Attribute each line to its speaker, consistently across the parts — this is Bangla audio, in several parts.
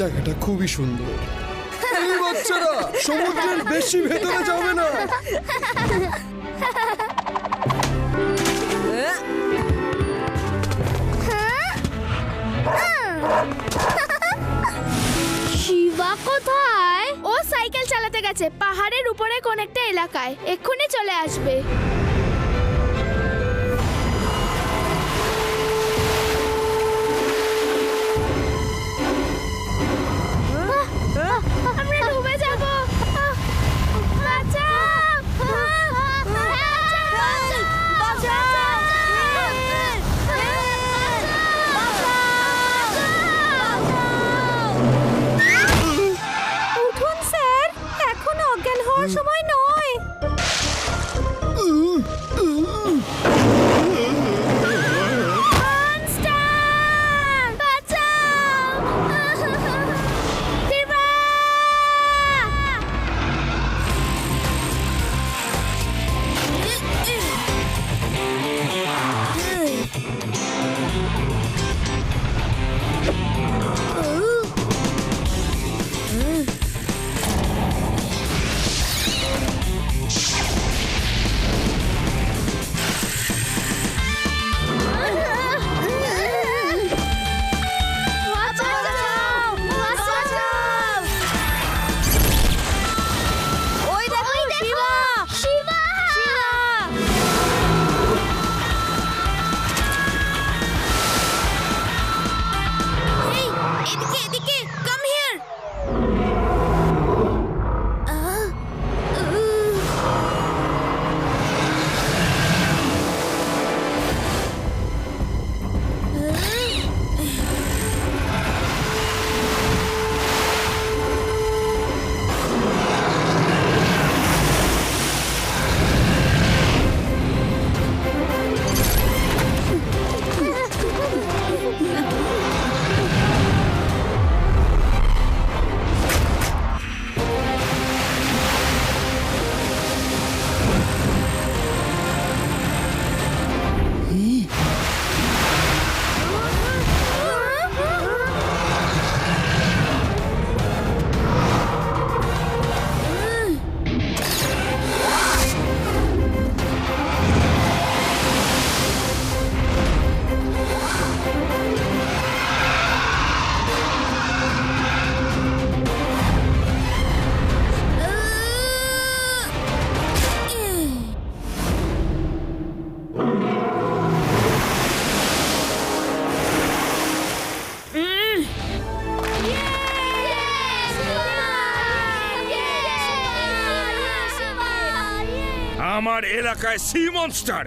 Speaker 1: জায়গাটা খুবই সুন্দর। এই বাচ্চারা সমুদ্রের বেশি ভেতরে যাবে না।
Speaker 2: শিবা কোথায়? ও সাইকেল চালাতে গেছে পাহাড়ের উপরে কোন একটা এলাকায়, এক্ষুনি চলে আসবে। আমরা ডুবে যাব।
Speaker 3: উঠুন স্যার, এখন অজ্ঞান হওয়ার সময় নয়।
Speaker 4: আমার এলাকায় সি মনস্টার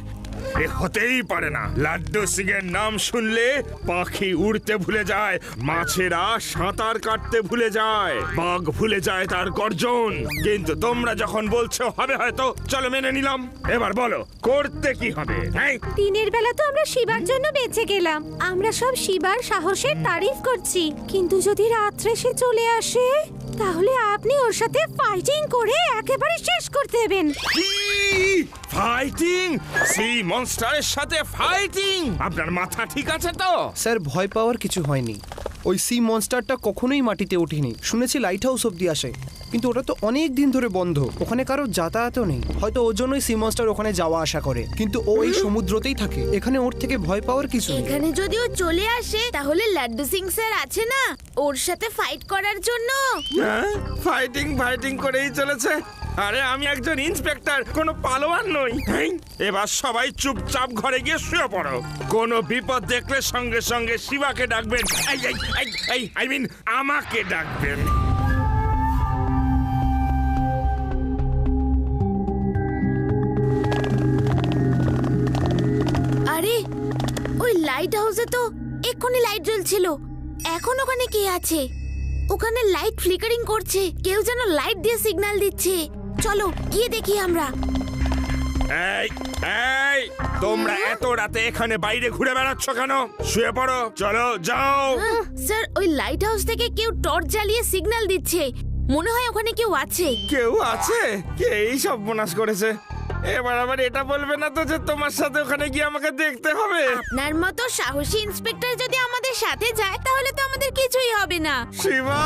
Speaker 4: এ হতেই পারে না। লাড্ডু সিং এর নাম শুনলে পাখি উড়তে ভুলে যায়, মাছেরা সাঁতার কাটতে ভুলে যায়, বাঘ ভুলে যায় তার গর্জন। কিন্তু তোমরা যখন বলছো হবে হয়তো, চলো মেনে নিলাম। এবার বলো করতে কি হবে?
Speaker 3: দিনের বেলা তো আমরা শিবার জন্য বেঁচে গেলাম, আমরা সব শিবার সাহসের তারিফ করছি, কিন্তু যদি রাত্রে সে চলে আসে তাহলে আপনি ওর সাথে ফাইটিং করে একেবারে শেষ করতে দেবেন।
Speaker 4: ফাইটিং? সি মনস্টারের সাথে ফাইটিং? আপনার মাথা ঠিক আছে তো?
Speaker 1: স্যার ভয় পাওয়ার কিছু হয়নি। ওই সি মনস্টারটা কখনোই মাটিতে ওঠেনি। শুনেছি লাইট হাউস অব্দি আসে, কিন্তু ওটা তো অনেক দিন ধরে বন্ধ, ওখানে কারো যাতায়াতও নেই। হয়তো ওর জন্যই সি মনস্টার ওখানে যাওয়া আসা করে, কিন্তু ও এই সমুদ্রতেই থাকে। এখানে ওর থেকে ভয় পাওয়ার কিছু নেই।
Speaker 2: এখানে যদি ও চলে আসে তাহলে লাড্ডু সিং স্যার আছে না ওর সাথে ফাইট করার জন্য।
Speaker 4: ফাইটিং ফাইটিং করেই চলেছে। আরে আমি একজন ইন্সপেক্টর, কোনো পালোয়ান নই। এবার সবাই চুপচাপ ঘরে গিয়ে শুয়ে পড়ো। কোনো বিপদ দেখলে সঙ্গে সঙ্গে শিবাকে ডাকবেন, আই মিন আমাকে ডাকবেন।
Speaker 2: আরে ওই লাইট হাউসে তো এক্ষুনি লাইট জ্বলছিল, এখন ওখানে কে আছে? ওখানে লাইট ফ্লিকারিং করছে, কেউ যেন লাইট দিয়ে সিগন্যাল দিচ্ছে। চলো গিয়ে দেখি আমরা।
Speaker 4: এই তোমরা এত রাতে এখানে বাইরে ঘুরে বেড়াচ্ছ কেন? শুয়ে পড়ো, চলো যাও।
Speaker 2: স্যার ওই লাইট হাউস থেকে কেউ টর্চ জ্বালিয়ে সিগন্যাল দিচ্ছে, মনে হয় ওখানে কেউ আছে।
Speaker 4: কেউ আছে? কে এই সর্বনাশ করেছে? এবার আবার এটা বলবে না তো যে তোমার সাথে ওখানে গিয়ে আমাকে দেখতে হবে?
Speaker 2: আপনার মতো সাহসী ইন্সপেক্টর যদি আমাদের সাথে যায় তাহলে তো আমাদের কিছুই হবে না।
Speaker 4: শিবা!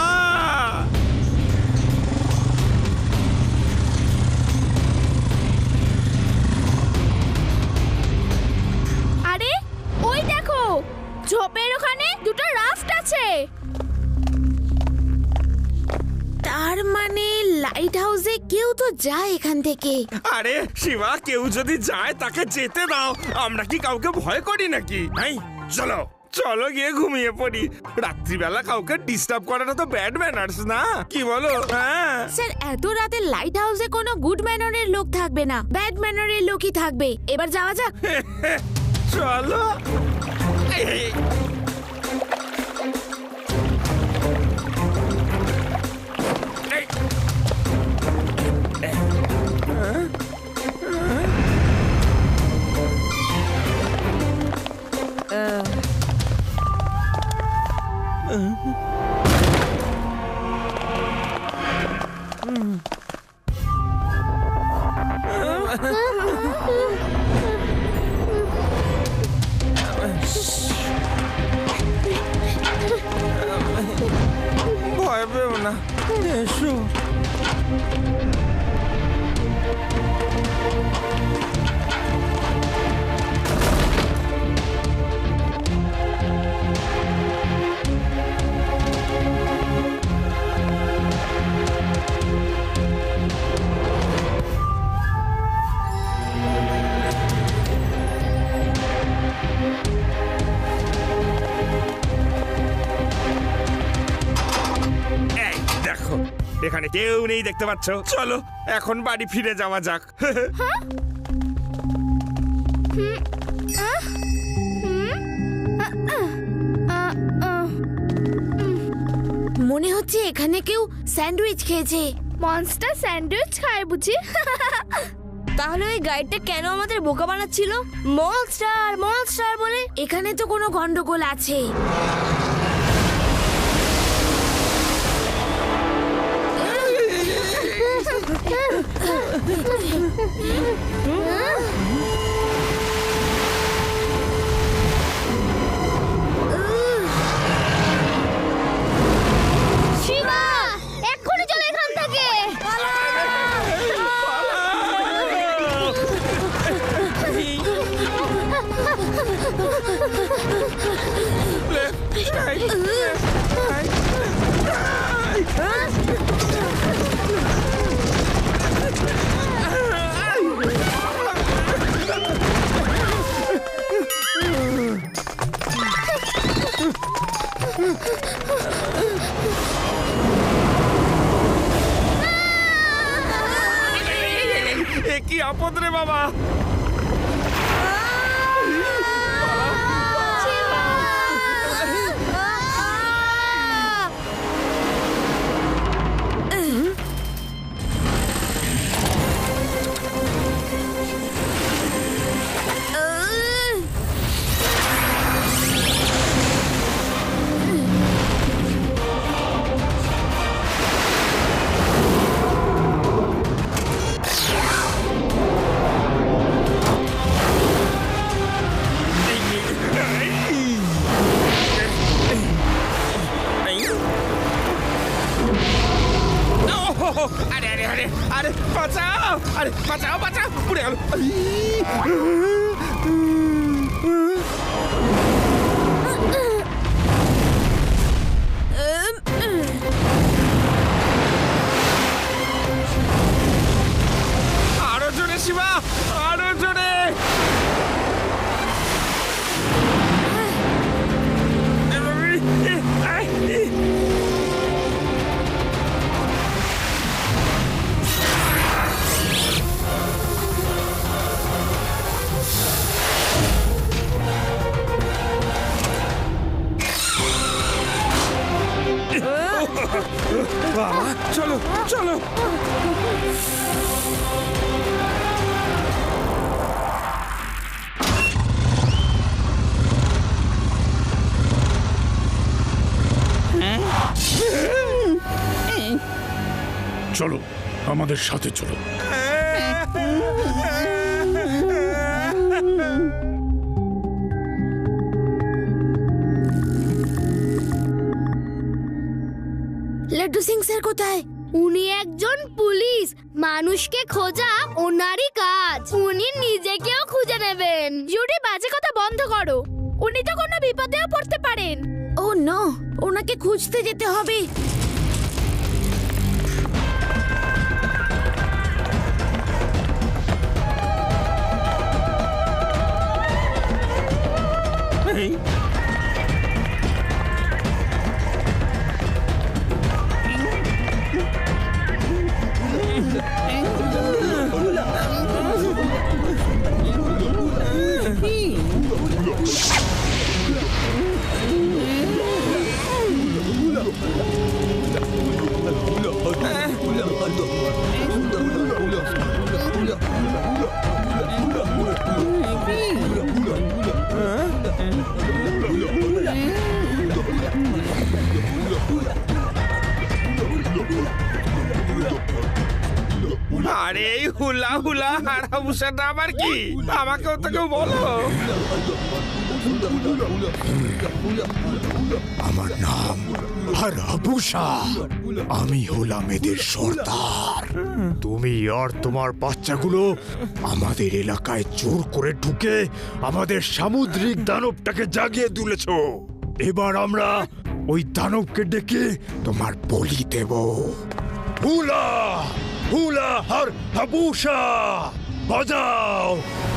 Speaker 2: আরে ওই দেখো, ঝোপের ওখানে দুটো রাফট আছে। তার মানে লাইট হাউসে কেউ তো যায় এখান থেকে।
Speaker 4: আরে শিবা, কেউ যদি যায় তাকে যেতে দাও। আমরা কি কাউকে ভয় করি নাকি? নাই, চলো চলো গিয়ে ঘুমিয়ে পড়ি। রাত্রিবেলা কাউকে ডিস্টার্ব করাটা তো ব্যাড ম্যানার্স না, কি বলো? হ্যাঁ
Speaker 2: স্যার, এত রাতে লাইট হাউসে কোনো গুড ম্যানারের লোক থাকবে না, ব্যাড ম্যানারের লোকই থাকবে। এবার যাওয়া যাক।
Speaker 4: চলো। এই, এই, ভয় পেও না, এসো। এই দেখো, এখানে কেউ নেই, দেখতে পাচ্ছ? চলো এখন বাড়ি ফিরে যাওয়া যাক।
Speaker 2: মনে হচ্ছে এখানে কেউ স্যান্ডউইচ খেয়েছে। মনস্টার স্যান্ডউইচ খায় বুঝি? তাহলে ওই গাইডটা কেন আমাদের বোকা বানাচ্ছিল? মনস্টার মনস্টার বলে। এখানে তো কোনো গন্ডগোল আছে। শিবা, এক্ষুনি চলে এখান থেকে।
Speaker 4: এ কি আপদ রে বাবা! আরে আরে আরে আরে বাঁচাও! আরে বাঁচাও বাঁচাও! পুড়ে গেল। আরো জোরে শিবা, আরো জোরে!
Speaker 5: চলো আমাদের সাথে চলো।
Speaker 2: লাড্ডু সিং স্যার কোথায়?
Speaker 6: উনি একজন পুলিশ, মানুষকে খোঁজা ওনারই কাজ। উনি নিজেকেও খুঁজে নেবেন। জুডি, বাজে কথা বন্ধ করো। উনি তো কোনো বিপদেও পড়তে পারেন।
Speaker 2: ও নো, ওনাকে খুঁজতে যেতে হবে।
Speaker 4: আরে এই হুলা হুলা হারাবুসাটা আবার কি? আমাকেও তো কেউ বলো।
Speaker 5: আমার নাম হারাবুসা। আমি হলাম এদের সর্দার। তুমি আর তোমার বাচ্চাগুলো আমাদের এলাকায় জোর করে ঢুকে আমাদের সামুদ্রিক দানবটাকে জাগিয়ে তুলেছ। এবার আমরা ওই দানবকে ডেকে তোমার বলি দেব। হুলা হুলা হারাবুসা, বাজাও,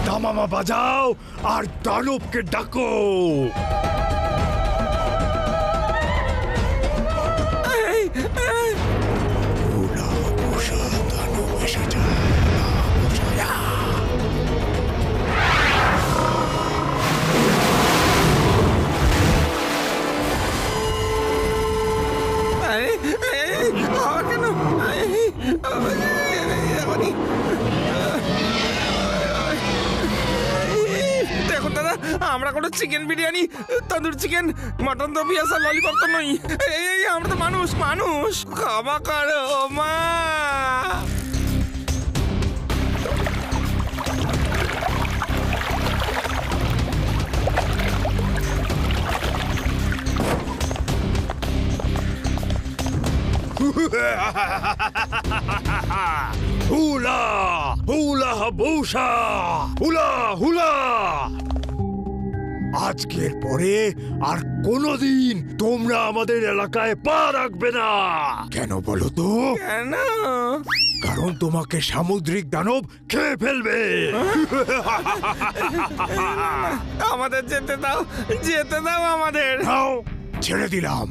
Speaker 5: দামামা বাজাও আর দানবকে ডাকো। হুলা হারাবুসা, দানব এসে যায়।
Speaker 4: দেখুন দাদা, আমরা কোনো চিকেন বিরিয়ানি, তন্দুর চিকেন, মটন দো পিয়াসা ললিপপ তো নই। এই আমরা তো মানুষ, মানুষ। ক্ষমা করো মা।
Speaker 5: হুলা হুলা হারাবুসা, হুলা হুলা। আজকের পরে আর কোনোদিন তোমরা আমাদের এলাকায় পা রাখবে না। কেন বলো তো?
Speaker 4: কেন?
Speaker 5: কারণ তোমাকে সামুদ্রিক দানব খেয়ে ফেলবে।
Speaker 4: আমাদের যেতে দাও, যেতে দাও আমাদের।
Speaker 5: নাও, ছেড়ে দিলাম।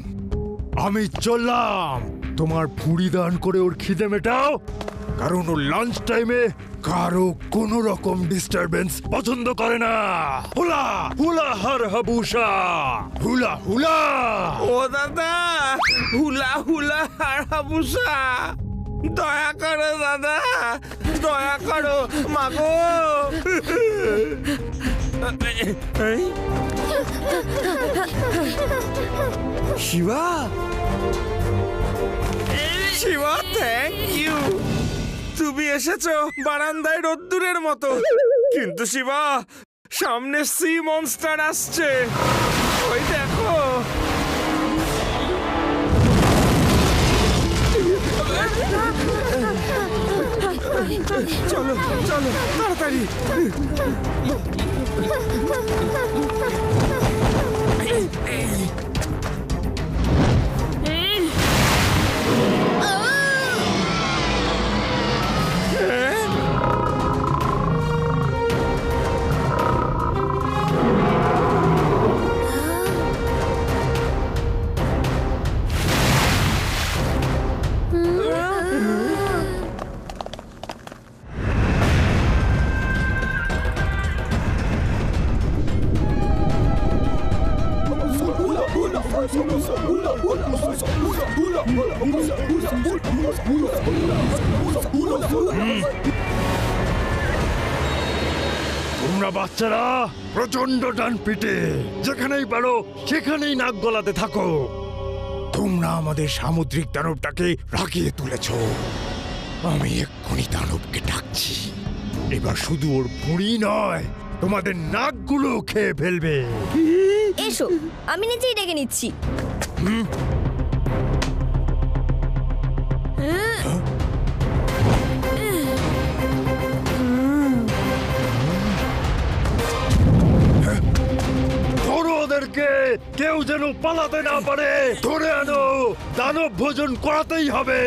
Speaker 5: আমি চললাম। তোমার ভুঁড়ি দান করে ওর খিদে মেটাও, কারণ ও লাঞ্চ টাইমে কারো কোনো রকম ডিস্টারবেন্স পছন্দ করে না। হুলা হুলা হারাবুসা, হুলা হুলা।
Speaker 4: ও দাদা, হুলা হুলা হারাবুসা, দয়া করো দাদা, দয়া করো মাগো। Shiva, Shiva, thank you. তুমি এসেছো বারান্দায় রোদ্দুরের মতো। কিন্তু শিবা, সামনে সি মনস্টার আসছে, ওই দেখো। চলো চলো তাড়াতাড়ি।
Speaker 5: তোমরা বাচ্চারা প্রচন্ড ডান পিটে যেখানেই পারো সেখানেই নাক গলাতে থাকো। তোমরা আমাদের সামুদ্রিক দানবটাকে রাগিয়ে তুলেছ। আমি এক্ষুনি দানবকে ডাকছি। এবার শুধু ওর ভুঁড়ি নয়, তোমাদের নাকগুলো খেয়ে ফেলবে।
Speaker 7: এসো, আমি নিজেই ডেকে নিচ্ছি।
Speaker 5: ধরো ওদেরকে, কেউ যেন পালাতে না পারে। ধরে আনো, দানব ভোজন করাতেই হবে।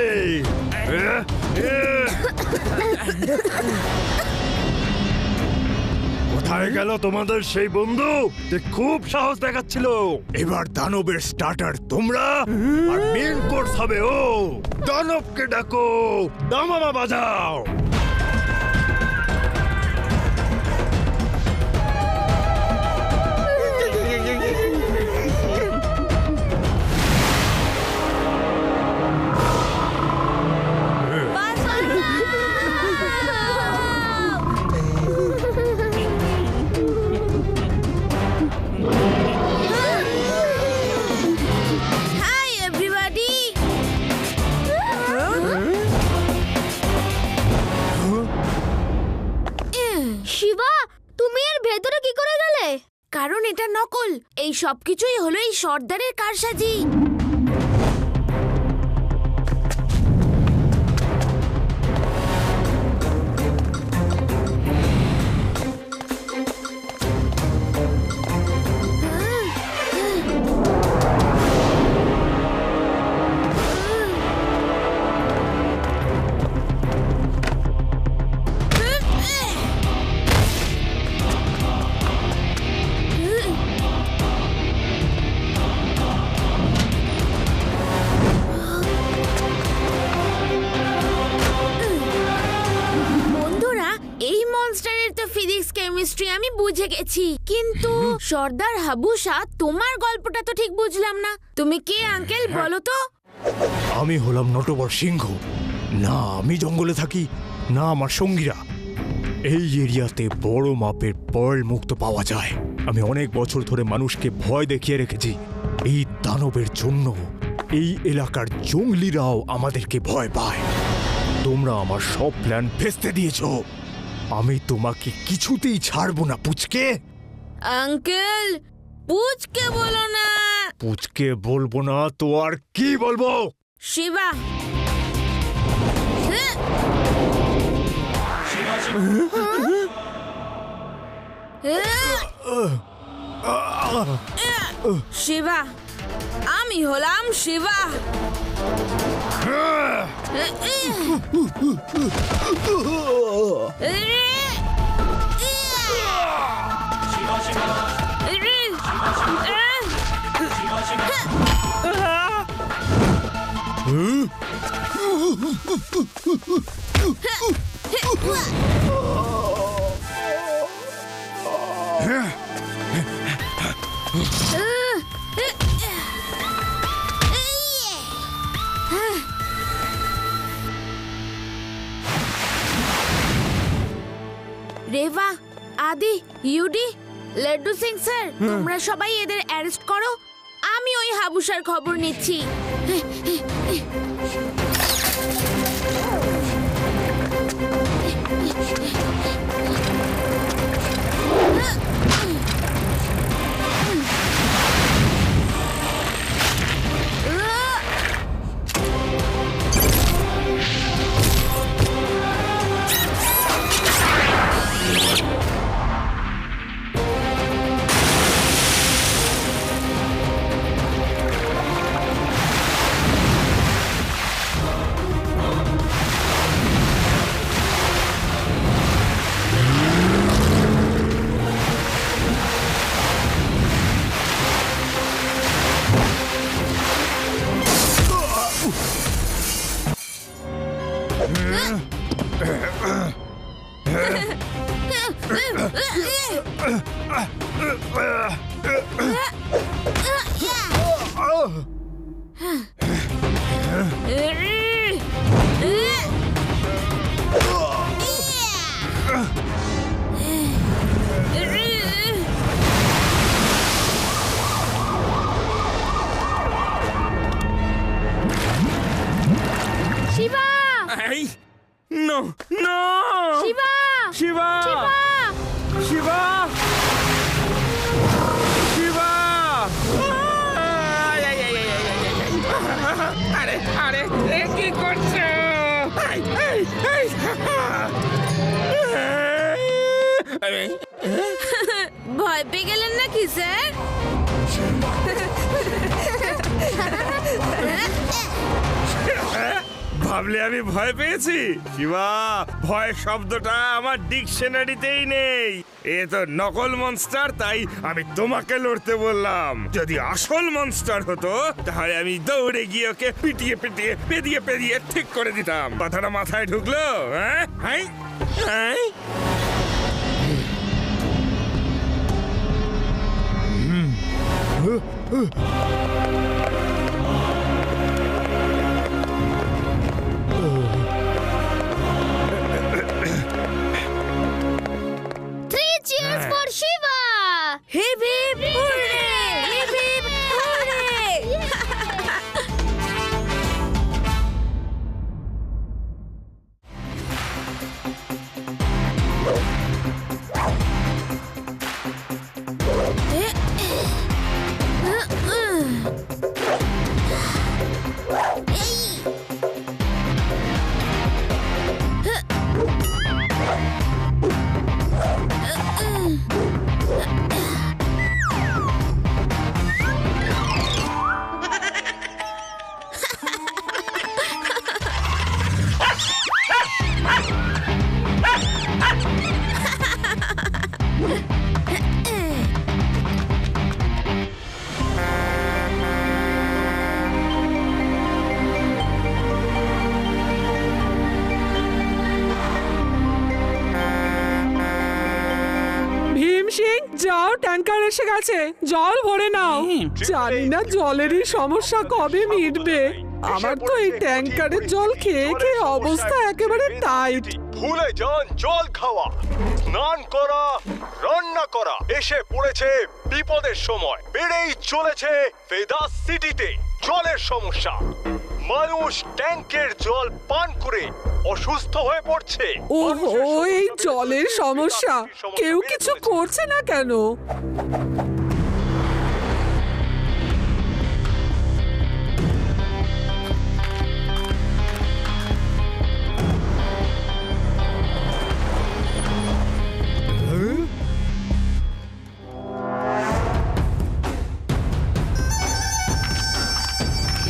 Speaker 5: কোথায় গেল তোমাদের সেই বন্ধু যে খুব সাহস দেখাচ্ছিল? এবার দানবের স্টার্টার তোমরা, আর মেন কোর্স হবে ও। দানবকে ডাকো, দামামা বাজাও।
Speaker 2: Hi everybody.
Speaker 6: শিবা, তুমি এর ভেতরে কি করে গেলে?
Speaker 2: কারণ এটা নকল। এই সবকিছুই হলো এই সর্দারের কারসাজি। বন্ধুরা, এই মনস্টারের তো ফিজিক্স কেমিস্ট্রি আমি বুঝে গেছি, কিন্তু সর্দার হাবুসা, তোমার গল্পটা তো ঠিক বুঝলাম না। তুমি কে আঙ্কেল, বলো তো?
Speaker 5: আমি হলাম নটবর সিংহ। না আমি জঙ্গলে থাকি, না আমার সঙ্গীরা। এই এরিয়াতে বড় মাপের পার্ল মুক্ত পাওয়া যায়। আমি অনেক বছর ধরে মানুষকে ভয় দেখিয়ে রেখেছি। এই দানবের জন্য এই এলাকার জঙ্গলিরাও আমাদেরকে ভয় পায়। তোমরা আমার সব প্ল্যান ভেস্তে দিয়েছো। আমি তোমাকে কিছুতেই ছাড়বো না পুচকে।
Speaker 2: আঙ্কেল, পুচকে বলো না।
Speaker 5: পুচকে বলবো না তো আর কি বলবো?
Speaker 2: শিবা। শিবা, আমি হলাম শিবা। রেভা, আদি, ইউডি, লাড্ডু সিং স্যার, তোমরা সবাই এদের অ্যারেস্ট করো। আমি ওই হাবুসার খবর নিচ্ছি।
Speaker 6: শিবা!
Speaker 4: এই শিবা শিবা শিবা আরে আরে এ কি করছো
Speaker 2: ভয় পেয়ে গেলেন নাকি স্যার?
Speaker 4: ভাবলে আমি ভয় পেয়েছি? শিবা, ভয় শব্দটা আমার ডিকশনারিতেই নেই। এ তো নকল মনস্টার, তাই আমি তোমাকে লড়তে বললাম। যদি আসল মনস্টার হতো তাহলে আমি দৌড়ে গিয়ে ওকে পিটিয়ে পিটিয়ে পেদিয়ে পেদিয়ে ঠিক করে দিতাম। কথাটা মাথায় ঢুকলো? হ্যাঁ হ্যাঁ হ্যাঁ।
Speaker 6: Three cheers for Shiva!
Speaker 2: Hip hip hurray! Hip hip hurray!
Speaker 8: যাও, ট্যাঙ্কার এসে গেছে, জল ভরে নাও। জানি না জলেরই সমস্যা কবে মিটবে। আমার তো এই ট্যাঙ্কারের জল খেয়ে খেয়ে অবস্থা একেবারে টাইট।
Speaker 5: ভুলে যান জল খাওয়া, স্নান করা, রান্না করা। এসে পড়েছে বিপদের সময়। বেড়েই চলেছে ভেদাস সিটিতে জলের সমস্যা। মানুষ ট্যাঙ্কের জল পান করে অসুস্থ হয়ে পড়ছে।
Speaker 8: ওহো, এই জলের সমস্যা, কেউ কিছু করছে না কেন?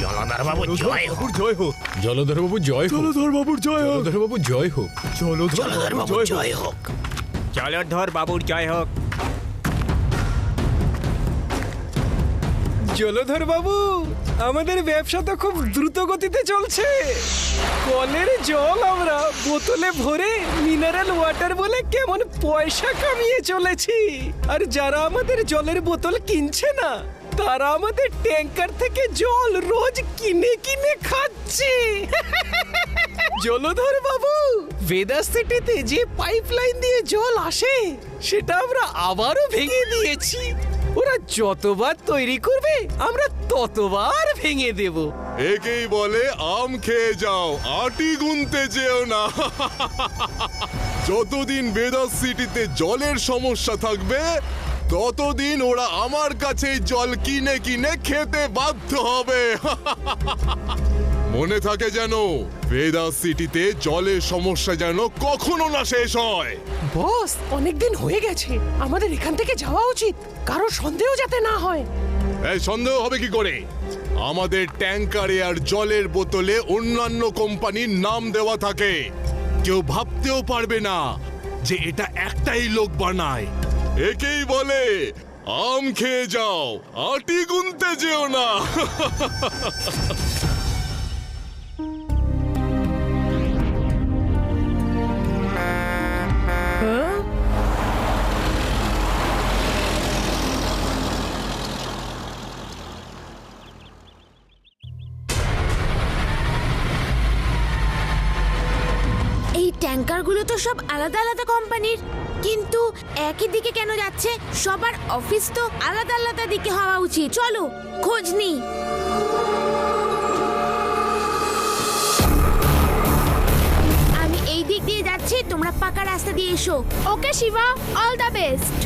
Speaker 9: জলধরবাবু জয় হোক। জলধরবাবুর জয় হোক। জলধরবাবুর জয় হোক। জলধরবাবুর জয় হোক।
Speaker 10: জলধর বাবুর জয় হোক।
Speaker 1: জলধর বাবু, আমাদের ব্যবসা তো খুব দ্রুত গতিতে চলছে। কলের জল আমরা বোতলে ভরে মিনারেল ওয়াটার বলে কেমন পয়সা কামিয়ে চলেছি। আর যারা আমাদের জলের বোতল কিনছে না, তারা আমাদের ট্যাঙ্কার থেকে জল রোজ কিনে কিনে খাচ্ছে। জলধর বাবু, ভেদাস সিটিতে যে পাইপলাইন দিয়ে জল আসে, সেটা আমরা আবারও ভেঙে দিয়েছি। ওরা যতবার তৈরি করবে, আমরা ততবার ভেঙে দেব।
Speaker 11: একেই বলে আম খেয়ে যাও, আটি গুনতে যেও না। যতদিন ভেদাস সিটিতে জলের সমস্যা থাকবে, ততদিন ওরা আমার কাছে জল কিনে কিনে খেতে বাধ্য হবে। মনে থাকে যেন, ভেদাস সিটিতে জলের সমস্যা যেন কখনো না শেষ হয়।
Speaker 8: বস, অনেকদিন হয়ে গেছে, আমাদের এখান থেকে যাওয়া উচিত, কারো সন্দেহ যাতে না হয়।
Speaker 11: এই সন্দেহ হবে কি করে? আমাদের ট্যাঙ্কারে আর জলের বোতলে অন্যান্য কোম্পানির নাম দেওয়া থাকে। কেউ ভাবতেও পারবে না যে এটা একটাই লোক বানায়। একেই বলে আম খেয়ে যাও, আটি গুনতে যেও না।
Speaker 2: এই ট্যাঙ্কারগুলো তো সব আলাদা আলাদা কোম্পানির, কিন্তু একই দিকে কেন যাচ্ছে? সবার অফিস তো আলাদা আলাদা দিকে হওয়া উচিত। চলো খোঁজ নিই। আমি এই দিক দিয়ে যাচ্ছি, তোমরা পাকা রাস্তা দিয়ে এসো।
Speaker 6: ওকে শিবা, অল দ্য বেস্ট।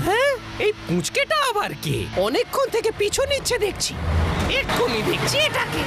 Speaker 12: হ্যাঁ, এই পুঁচকেটা আবার কে? অনেকক্ষণ থেকে পিছু নিচ্ছে দেখছি। এক্ষুনি দেখছি এটাকে।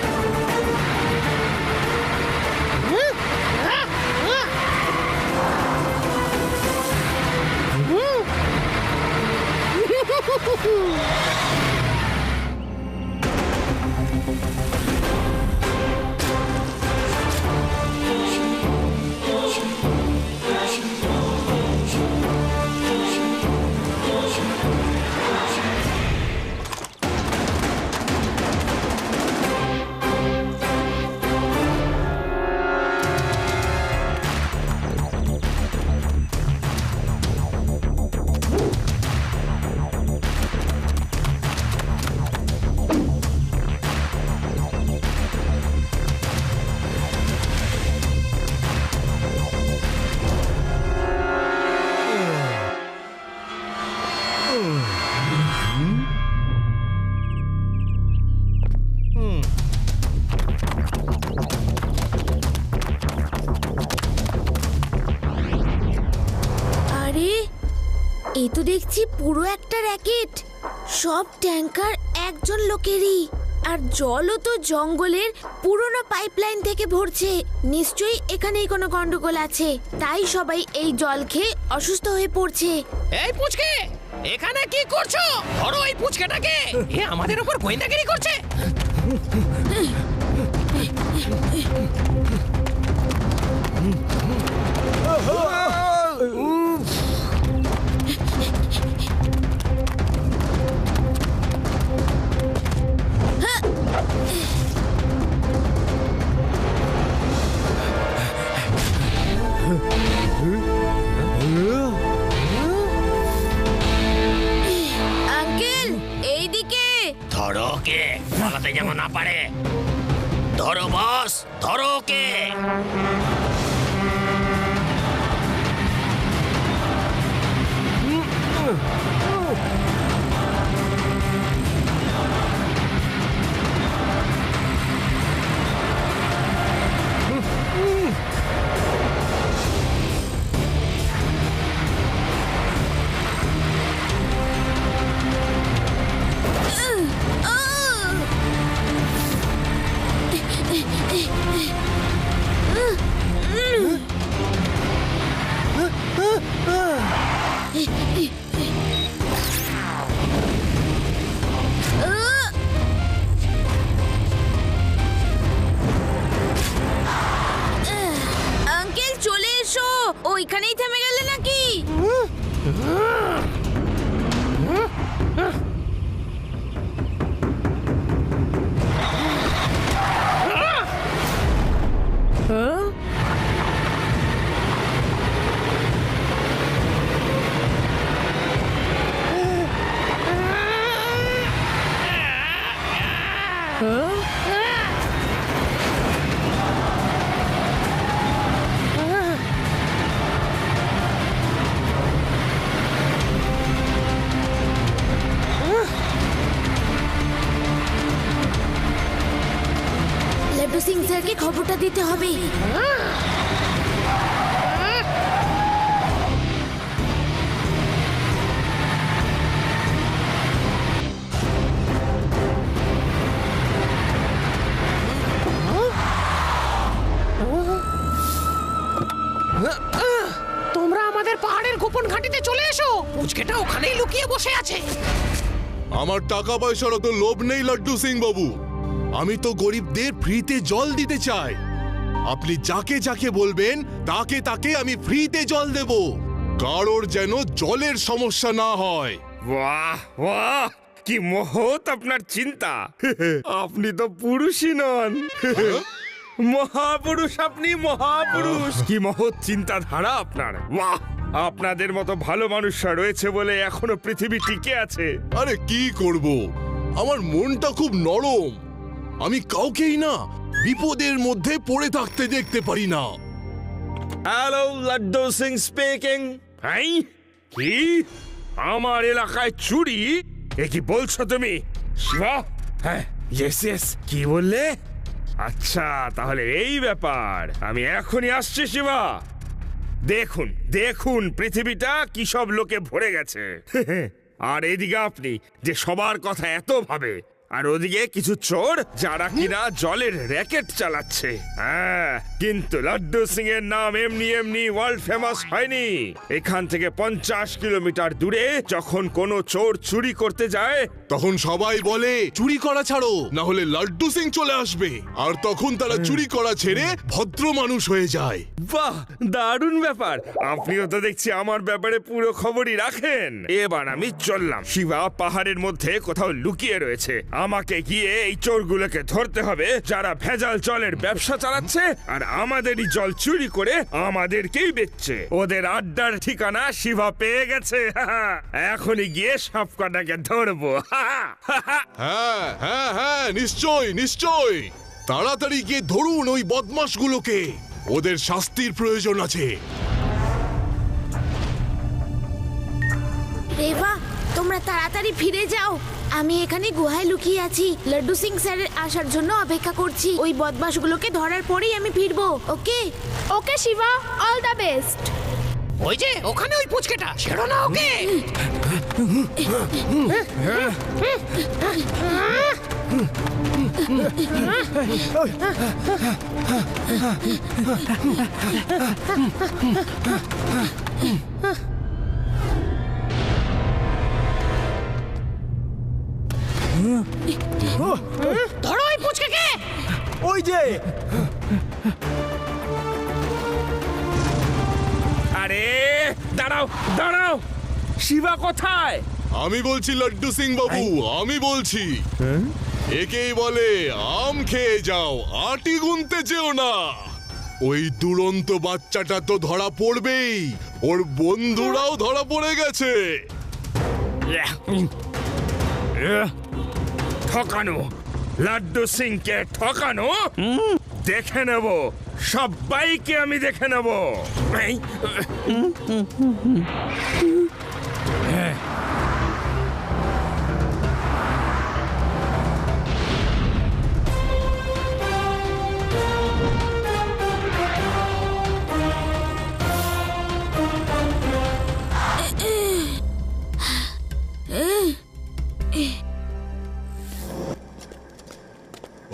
Speaker 2: এই তো দেখছি পুরো একটা র্যাকেট। সব ট্যাঙ্কার একজন লোকেরই, আর জলও তো জঙ্গলের পুরনো পাইপলাইন থেকে ভরছে। নিশ্চয়ই এখানেই কোনো গন্ডগোল আছে, তাই সবাই এই জল খেয়ে অসুস্থ হয়ে পড়ছে।
Speaker 12: এই পুচকে, এখানে কি করছো? ধরো এই পুচকেটাকে। এ আমাদের উপর গোয়েন্দাগিরি করছে।
Speaker 2: আঙ্কেল, এইদিকে
Speaker 12: ধরো ওকে, পালাতে যেমন না পারে। ধরো বস, ধরো ওকে।
Speaker 2: আঙ্কেল চলে এসো, ওইখানেই থেমে গেলে নাকি? লাড্ডু সিং স্যারকে খবরটা দিতে হবে।
Speaker 12: তোমরা আমাদের পাহাড়ের গোপন ঘাঁটিতে চলে এসো। পুচকেটা ওখানেই লুকিয়ে বসে আছে।
Speaker 11: আমার টাকা পয়সার অত লোভ নেই লাড্ডু সিং বাবু। আমি তো গরিবদের ফ্রিতে জল দিতে চাই। আপনি যাকে যাকে বলবেন তাকে তাকে আমি ফ্রিতে জল দেব। কারোর যেন জলের সমস্যা না হয়।
Speaker 4: বাহ বাহ, কি মহৎ আপনার চিন্তা। আপনি তো পুরুষই নন, মহাপুরুষ। আপনি মহাপুরুষ। কি মহৎ চিন্তাধারা আপনার। বাহ, আপনাদের মতো ভালো মানুষরা রয়েছে বলে এখনো পৃথিবী টিকে আছে।
Speaker 11: আরে কি করব, আমার মনটা খুব নরম। আমি কাউকেই না বিপদের মধ্যে পড়ে থাকতে দেখতে পারি না।
Speaker 4: Hello, Laddu Singh speaking. হ্যাঁ, কি আমার এলাকায় চুরি? এ কি বলছো তুমি শিবা? হ্যাঁ, ইয়েস ইয়েস, কি বললে? আচ্ছা, তাহলে এই ব্যাপার। আমি এখনই আসছি শিবা। দেখুন দেখুন পৃথিবীটা কি সব লোকে ভরে গেছে। আর এদিকে আপনি যে সবার কথা এত ভাবে, আর ওদিকে কিছু চোর যারা কিনা জলের র্যাকেট চালাচ্ছে। হ্যাঁ, কিন্তু লাড্ডু সিং এর নাম এমনি এমনি ওয়ার্ল্ড ফেমাস হয়নি। এখান থেকে 50 কিলোমিটার দূরে যখন কোনো চোর চুরি করতে যায়,
Speaker 11: তখন সবাই বলে চুরি করা ছাড়ো, না হলে লাড্ডু সিং চলে আসবে। আর তখন তারা চুরি করা ছেড়ে ভদ্র মানুষ হয়ে যায়।
Speaker 4: বাহ, দারুণ ব্যাপার। আপনিও তো দেখছি আমার ব্যাপারে পুরো খবরই রাখেন। এবার আমি চললাম। শিবা পাহাড়ের মধ্যে কোথাও লুকিয়ে রয়েছে। আমাকে গিয়ে এই চোরগুলোকে ধরতে হবে যারা ভেজাল জলের ব্যবসা চালাচ্ছে আর আমাদেরই জল চুরি করে আমাদেরকেই বেচছে। ওদের আড্ডার ঠিকানা শিবা পেয়ে গেছে। এখনই গিয়ে সব কটাকে ধরবো।
Speaker 11: হ্যাঁ হ্যাঁ হ্যাঁ, নিশ্চয় নিশ্চয়। তাড়াতাড়ি গিয়ে ধরুন ওই বদমাশগুলোকে, ওদের শাস্তির প্রয়োজন আছে।
Speaker 2: রেবা, তোমরা তাড়াতাড়ি ফিরে যাও। আমি এখানে গুহায় লুকিয়ে আছি। লাড্ডু সিং স্যারের আসার জন্য অপেক্ষা করছি। ওই বদমাশগুলোকে ধরার পরেই আমি ফিরবো। ওকে
Speaker 6: ওকে শিবা, অল দ্য বেস্ট।
Speaker 12: ওই যে ওখানে ওই পুচকেটা, ছেড়ো না ওকে। ধরো ওই পুচকেকে।
Speaker 1: ওই যে
Speaker 4: আরে দাঁড়াও দাঁড়াও, শিবা কোথায়?
Speaker 11: আমি বলছি লাড্ডু সিং বাবু, আমি বলছি। একেই বলে আম খেয়ে যাও, আটি গুনতে যেও না। ওই দুরন্ত বাচ্চাটা তো ধরা পড়বেই, ওর বন্ধুরাও ধরা পড়ে গেছে।
Speaker 4: ঠকানো, লাড্ডু সিং কে ঠকানো। দেখে নেব, সবাইকে আমি দেখে নেব।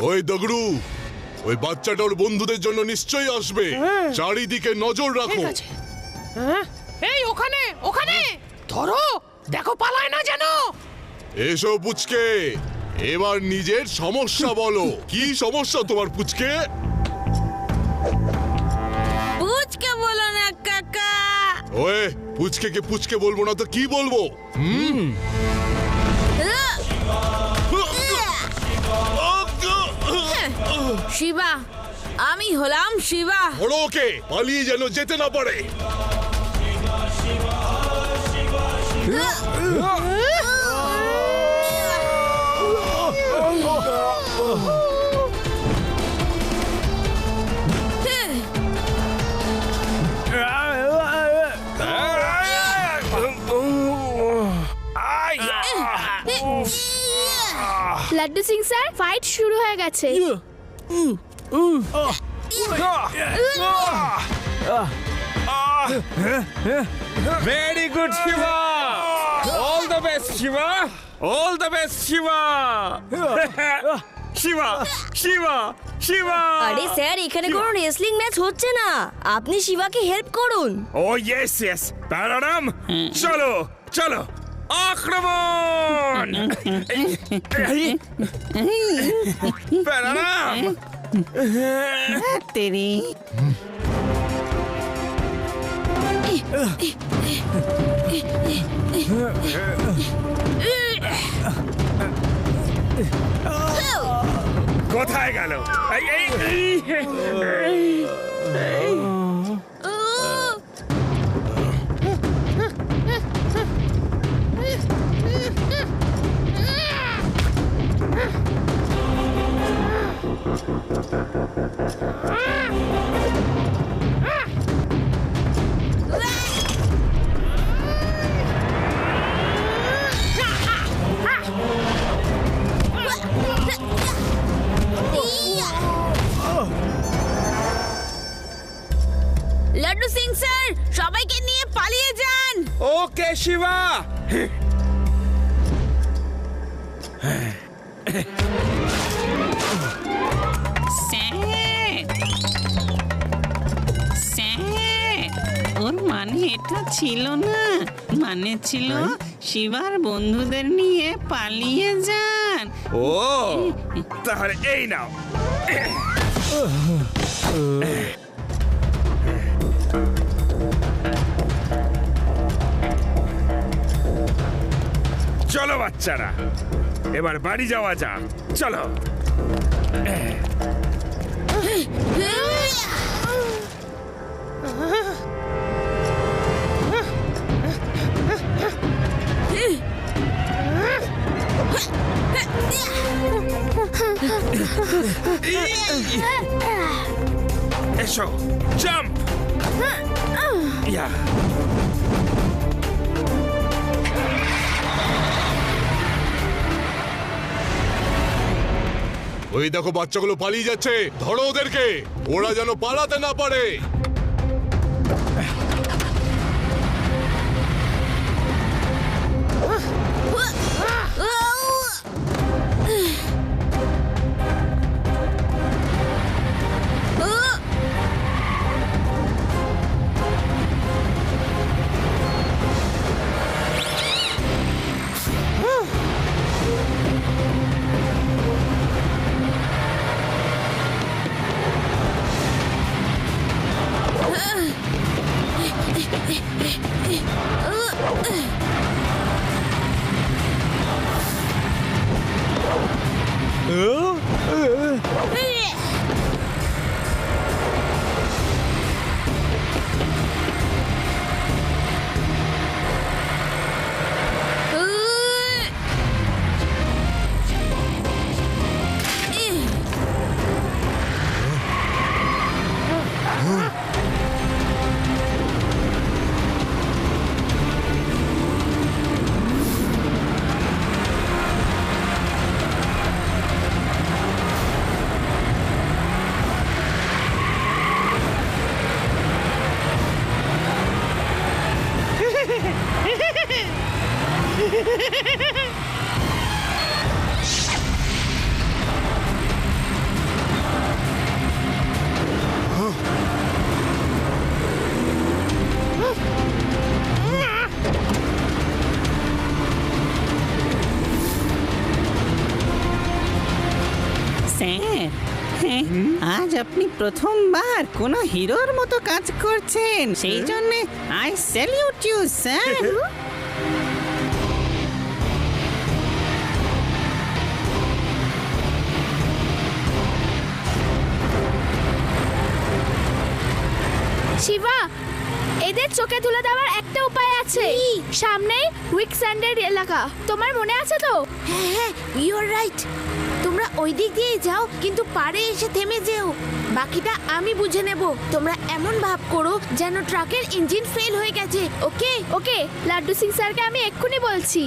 Speaker 11: ওই দগড়ু, ওই বাচ্চাটা ওর বন্ধুদের জন্য নিশ্চয়ই আসবে। চারিদিকে নজর রাখো।
Speaker 12: এই ওখানে ওখানে ধরো, দেখো পালায় না যেন।
Speaker 11: এসো পুচকে, এবার নিজের সমস্যা বলো। কি সমস্যা তোমার পুচকে?
Speaker 2: পুচকে বলো না কাকা।
Speaker 11: ওয়ে, পুচকে পুচকে বলবো না তো কি বলবো?
Speaker 2: শিবা, আমি হলাম শিবা।
Speaker 11: ধরো ওকে, পালিয়ে যেন যেতে না পারে।
Speaker 6: লাড্ডু সিং স্যার, ফাইট শুরু হয়ে গেছে।
Speaker 4: Very good Shiva, all the best Shiva, all the best Shiva. Shiva Shiva Shiva.
Speaker 7: আরে স্যার, এখানে কোনো রেসলিং ম্যাচ হচ্ছে না, আপনি শিবাকে হেল্প করুন।
Speaker 4: ও ইয়েস ইয়েস, প্যারাডাম, চলো চলো, আক্রমণ! প্যারাডাম!
Speaker 12: তেরি
Speaker 4: কোথায় গেল?
Speaker 2: লাড্ডু সিং স্যার, সবাইকে নিয়ে পালিয়ে যান।
Speaker 4: ওকে শিবা।
Speaker 13: ওর মানে এটা ছিল না, মানে ছিল শিবার বন্ধুদের নিয়ে পালিয়ে যান।
Speaker 4: ও তাহলে এই নাও। চলো বাচ্চারা, এবার বাড়ি যাওয়া যাক। চলো। এসো, জাম্প। ইয়া।
Speaker 11: ওই দেখো বাচ্চাগুলো পালিয়ে যাচ্ছে, ধরো ওদেরকে, ওরা যেন পালাতে না পারে।
Speaker 13: আজ আপনি প্রথমবার কোনো হিরোর মতো কাজ করছেন, সেই জন্য I salute you sir.
Speaker 6: Shiva, এদের চোখে তুলে দেওয়ার একটা উপায় আছে। সামনেই উইকস্যান্ডের এলাকা, তোমার মনে আছে তো?
Speaker 2: হ্যাঁ হ্যাঁ, ইউ আর রাইট। তোমরা ওই দিক দিয়ে যাও, কিন্তু পাড়ে এসে থেমে যেও। বাকিটা আমি বুঝে নেব। তোমরা এমন ভাব করো যেন ট্রাকের ইঞ্জিন ফেল হয়ে গেছে। ওকে
Speaker 6: ওকে, লাড্ডু সিং স্যারকে আমি এক্ষুনি বলছি।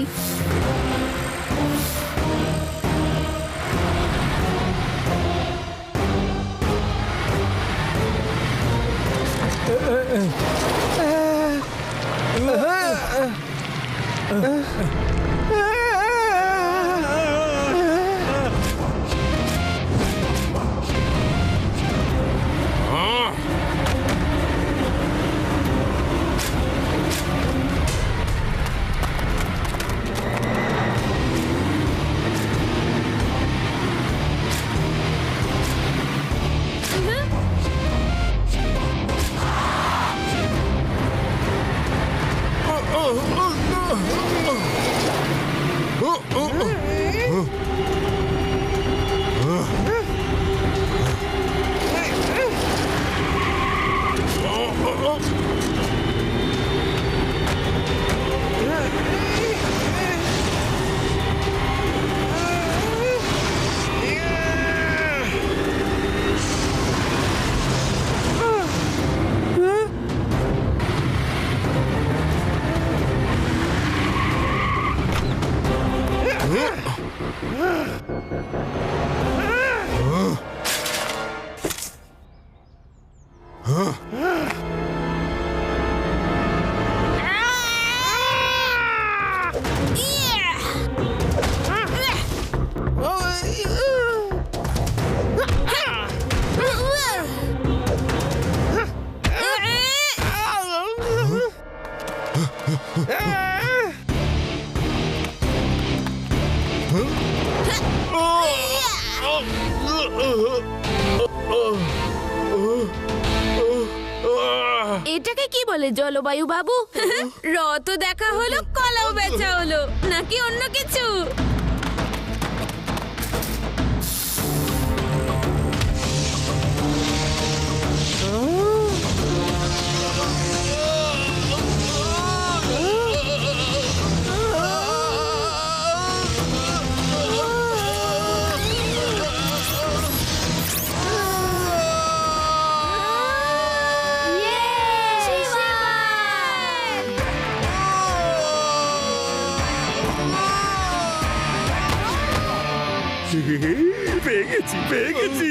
Speaker 2: এটাকে কি বলে জলবায়ু বাবু? রত দেখা হলো, কলাও বেচা হলো, নাকি অন্য কিছু?
Speaker 4: পেয়ে গেছি